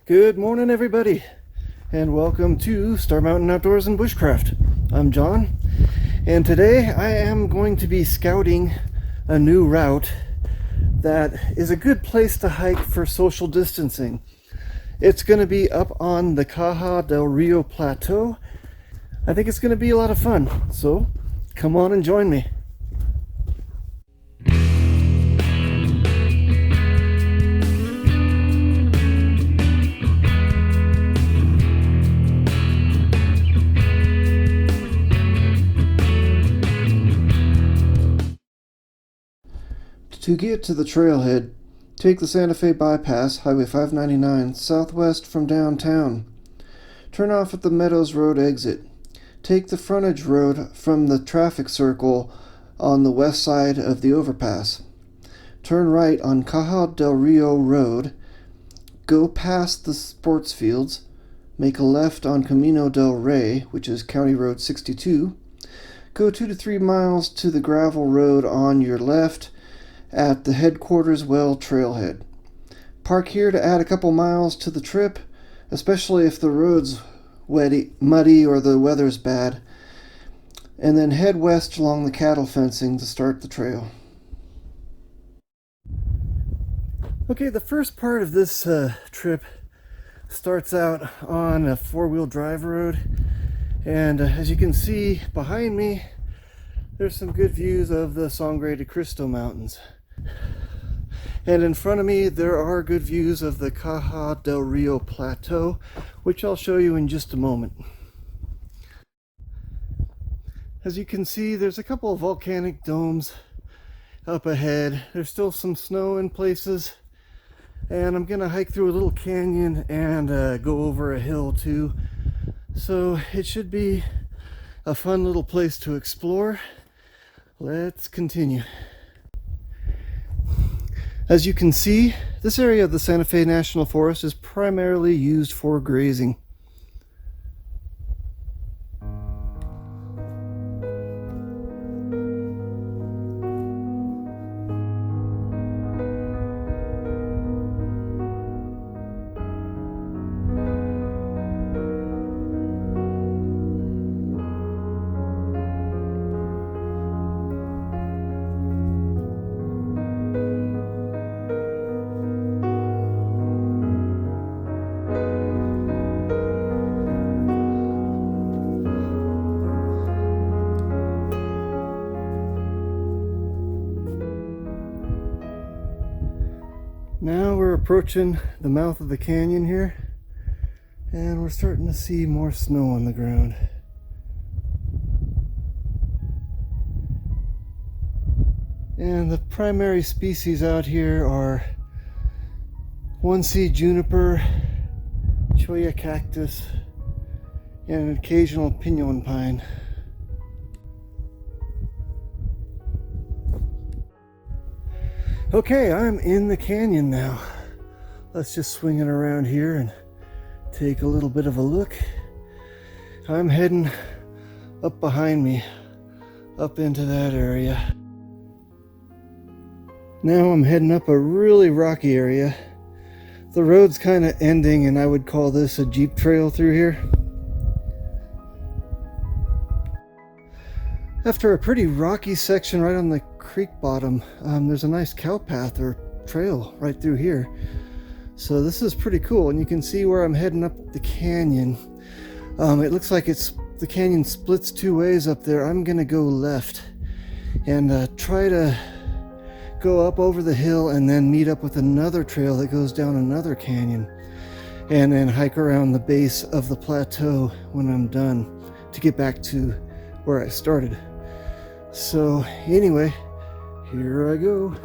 Good morning, everybody, and welcome to Star Mountain Outdoors and Bushcraft. I'm John, and today I am going to be scouting a new route that is a good place to hike for social distancing. It's going to be up on the Caja del Rio Plateau. I think it's going to be a lot of fun, so come on and join me. To get to the trailhead, take the Santa Fe Bypass, Highway 599, southwest from downtown. Turn off at the Meadows Road exit. Take the frontage road from the traffic circle on the west side of the overpass. Turn right on Caja del Rio Road. Go past the sports fields. Make a left on Camino del Rey, which is County Road 62. Go 2 to 3 miles to the gravel road on your left at the Headquarters Well trailhead. Park here to add a couple miles to the trip, especially if the road's muddy or the weather's bad, and then head west along the cattle fencing to start the trail. Okay, the first part of this trip starts out on a four-wheel drive road, and as you can see behind me, there's some good views of the Sangre de Cristo Mountains. And in front of me, there are good views of the Caja del Rio Plateau, which I'll show you in just a moment. As you can see, there's a couple of volcanic domes up ahead. There's still some snow in places, and I'm gonna hike through a little canyon and go over a hill too. So it should be a fun little place to explore. Let's continue. As you can see, this area of the Santa Fe National Forest is primarily used for grazing. Now we're approaching the mouth of the canyon here, and we're starting to see more snow on the ground. And the primary species out here are one-seed juniper, cholla cactus, and an occasional pinon pine. Okay, I'm in the canyon now. Let's just swing it around here and take a little bit of a look. I'm heading up behind me, up into that area. Now I'm heading up a really rocky area. The road's kind of ending, and I would call this a jeep trail through here. After a pretty rocky section right on the creek bottom, there's a nice cow path or trail right through here. So this is pretty cool, and you can see where I'm heading up the canyon. It looks like the canyon splits two ways up there. I'm gonna go left and try to go up over the hill and then meet up with another trail that goes down another canyon, and then hike around the base of the plateau when I'm done to get back to where I started. So anyway, here I go.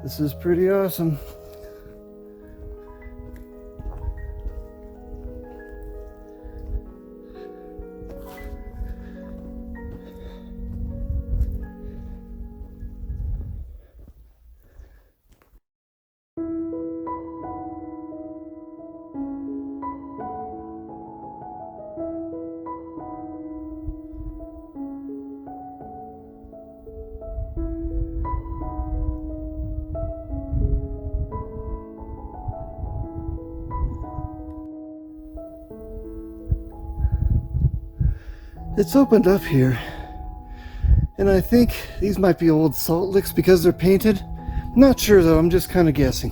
This is pretty awesome. It's opened up here, and I think these might be old salt licks because they're painted. Not sure though, I'm just kind of guessing.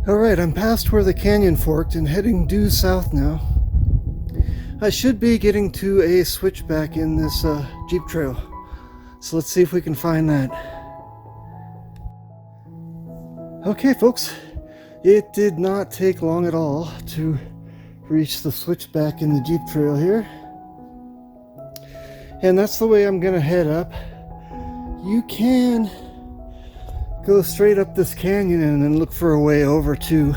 Alright, I'm past where the canyon forked and heading due south now. I should be getting to a switchback in this Jeep trail. So let's see if we can find that. Okay folks, it did not take long at all to reach the switchback in the Jeep trail here. And that's the way I'm gonna head up. You can go straight up this canyon and then look for a way over too.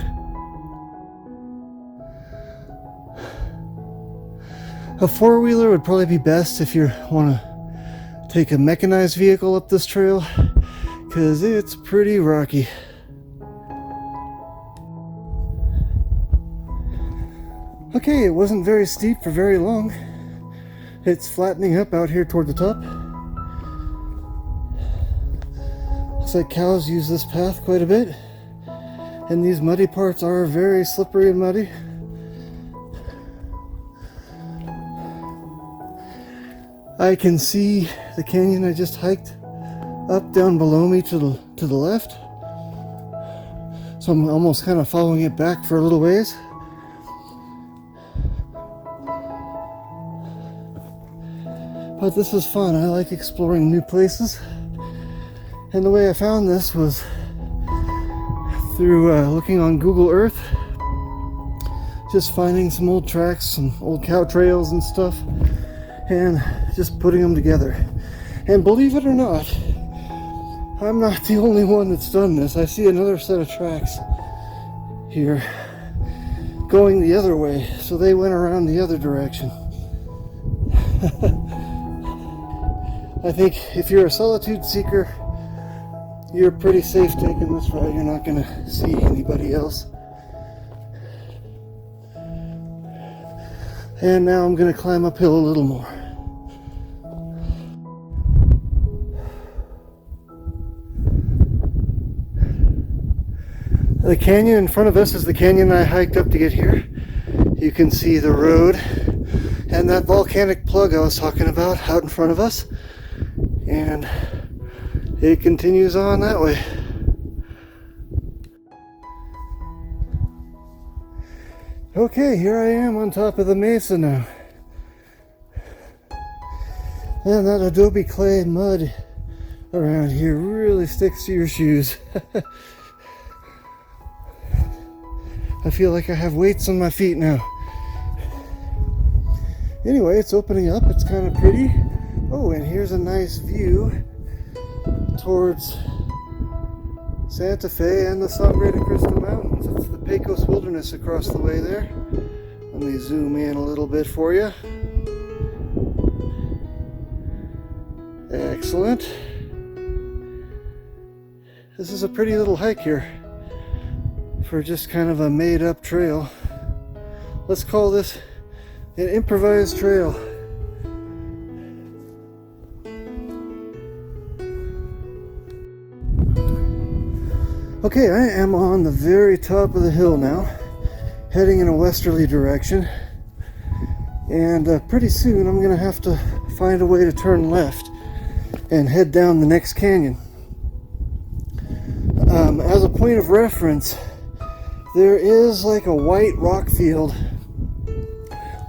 A four-wheeler would probably be best if you want to take a mechanized vehicle up this trail, because it's pretty rocky. Okay, it wasn't very steep for very long. It's flattening up out here toward the top. Looks like cows use this path quite a bit, and these muddy parts are very slippery and muddy. I can see the canyon I just hiked up down below me to the left, so I'm almost kind of following it back for a little ways. But this is fun. I like exploring new places. And the way I found this was through looking on Google Earth, just finding some old tracks, some old cow trails and stuff, and just putting them together. And believe it or not, I'm not the only one that's done this. I see another set of tracks here going the other way, so they went around the other direction. I think if you're a solitude seeker, you're pretty safe taking this route. You're not going to see anybody else. And now I'm going to climb uphill a little more. The canyon in front of us is the canyon I hiked up to get here. You can see the road and that volcanic plug I was talking about out in front of us. And it continues on that way. Okay, here I am on top of the mesa now. And that adobe clay mud around here really sticks to your shoes. I feel like I have weights on my feet now. Anyway, it's opening up. It's kind of pretty. Oh, and here's a nice view towards Santa Fe and the Sangre de Cristo Mountains. It's the Pecos Wilderness across the way there. Let me zoom in a little bit for you. Excellent. This is a pretty little hike here for just kind of a made-up trail. Let's call this an improvised trail. Okay, I am on the very top of the hill now, heading in a westerly direction, and pretty soon I'm gonna have to find a way to turn left and head down the next canyon. As a point of reference, there is like a white rock field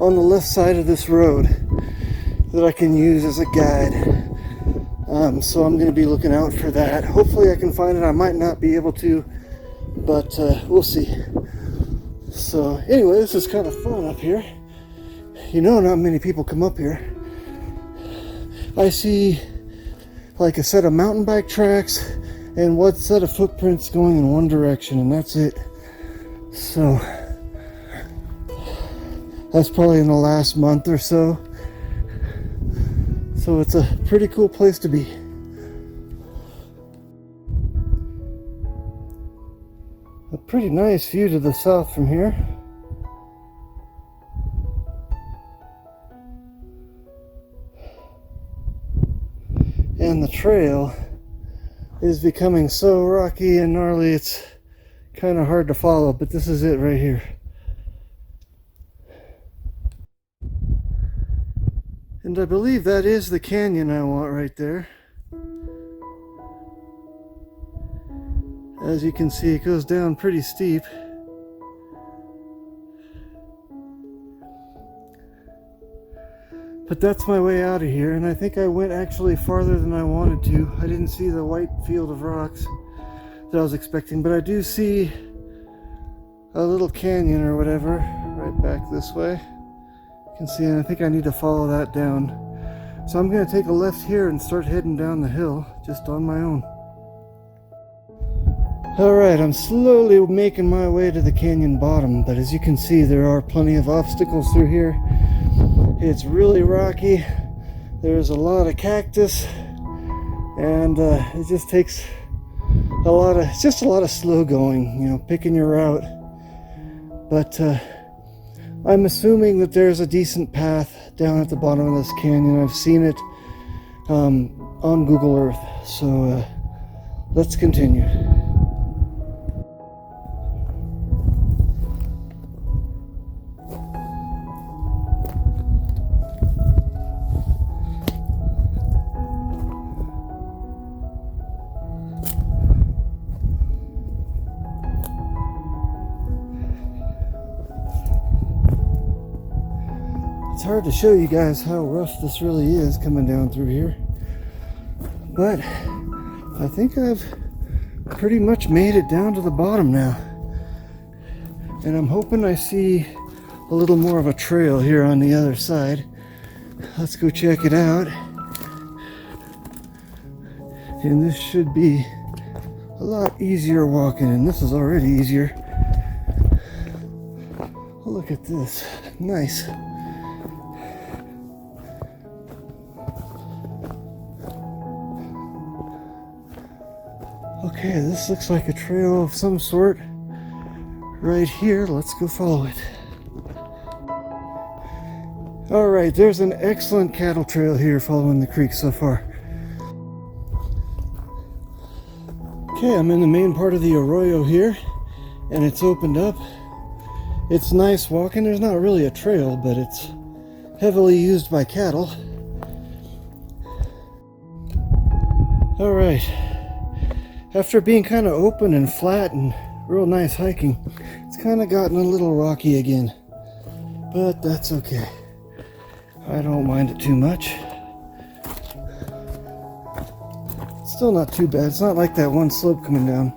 on the left side of this road that I can use as a guide. So I'm going to be looking out for that. Hopefully I can find it. I might not be able to, but we'll see. So anyway, this is kind of fun up here. You know, not many people come up here. I see like a set of mountain bike tracks and one set of footprints going in one direction, and that's it. So that's probably in the last month or so. So it's a pretty cool place to be. A pretty nice view to the south from here. trail is becoming so rocky and gnarly it's kind of hard to follow, but this is it right here. And I believe that is the canyon I want right there. As you can see, it goes down pretty steep. But that's my way out of here, and I think I went actually farther than I wanted to. I didn't see the white field of rocks that I was expecting, but I do see a little canyon or whatever right back this way. You can see, and I think I need to follow that down. So I'm going to take a left here and start heading down the hill just on my own. Alright, I'm slowly making my way to the canyon bottom, but as you can see, there are plenty of obstacles through here. It's really rocky. There's a lot of cactus, and it just takes it's just a lot of slow going, you know, picking your route. But I'm assuming that there's a decent path down at the bottom of this canyon. I've seen it on Google Earth, so let's continue. It's hard to show you guys how rough this really is coming down through here, but I think I've pretty much made it down to the bottom now, and I'm hoping I see a little more of a trail here on the other side. Let's go check it out, and this should be a lot easier walking, and this is already easier. Look at this, nice. Okay, this looks like a trail of some sort right here. Let's go follow it. Alright, there's an excellent cattle trail here following the creek so far. Okay, I'm in the main part of the arroyo here, and it's opened up. It's nice walking. There's not really a trail, but it's heavily used by cattle. Alright. After being kind of open and flat and real nice hiking, it's kind of gotten a little rocky again. But that's okay. I don't mind it too much. It's still not too bad. It's not like that one slope coming down.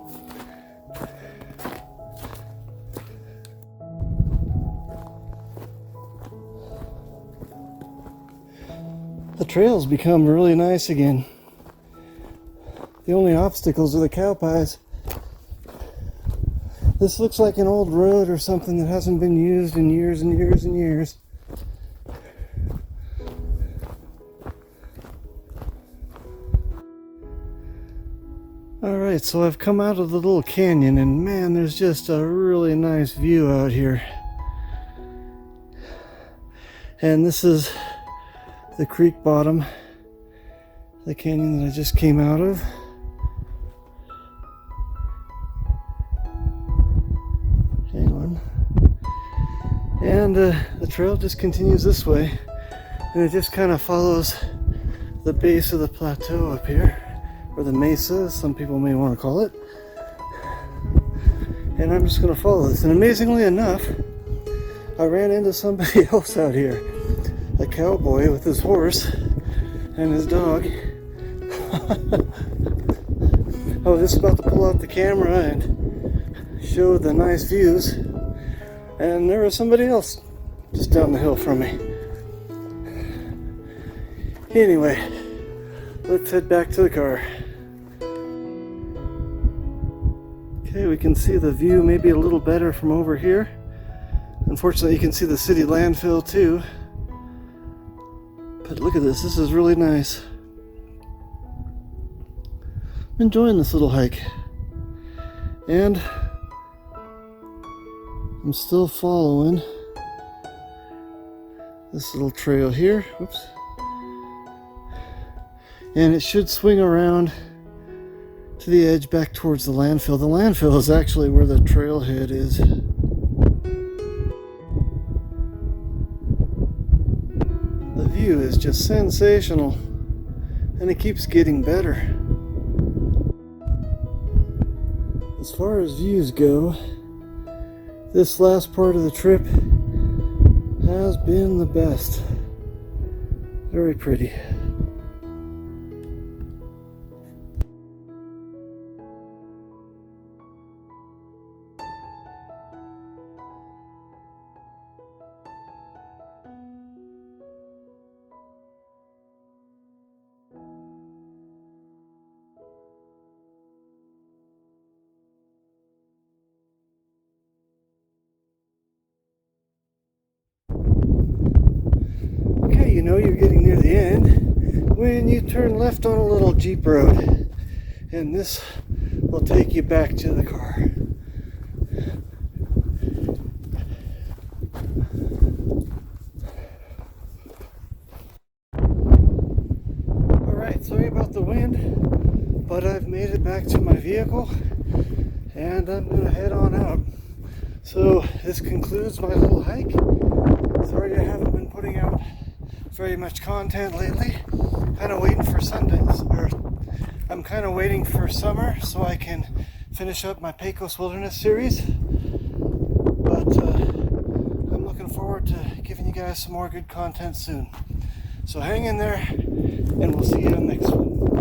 The trails become really nice again. The only obstacles are the cow pies. This looks like an old road or something that hasn't been used in years and years and years. Alright, so I've come out of the little canyon, and man, there's just a really nice view out here. And this is the creek bottom, the canyon that I just came out of. Hang on. And the trail just continues this way, and it just kind of follows the base of the plateau up here, or the mesa, as some people may want to call it. And I'm just going to follow this. And amazingly enough, I ran into somebody else out here, a cowboy with his horse and his dog. I was just about to pull out the camera and show the nice views, and there was somebody else just down the hill from me. Anyway, let's head back to the car. Okay, we can see the view maybe a little better from over here. Unfortunately, you can see the city landfill too. But look at this, this is really nice. I'm enjoying this little hike. And I'm still following this little trail here. Whoops. and it should swing around to the edge back towards the landfill. The landfill is actually where the trailhead is. The view is just sensational, and it keeps getting better. As far as views go, this last part of the trip has been the best. Very pretty. Okay, you know you're getting near the end when you turn left on a little Jeep road, and this will take you back to the car. Alright, sorry about the wind, but I've made it back to my vehicle and I'm going to head on out. So this concludes my little hike. Sorry I haven't been putting out very much content lately. Kind of waiting for Sundays, or I'm kind of waiting for summer so I can finish up my Pecos Wilderness series. But I'm looking forward to giving you guys some more good content soon. So hang in there, and we'll see you on the next one.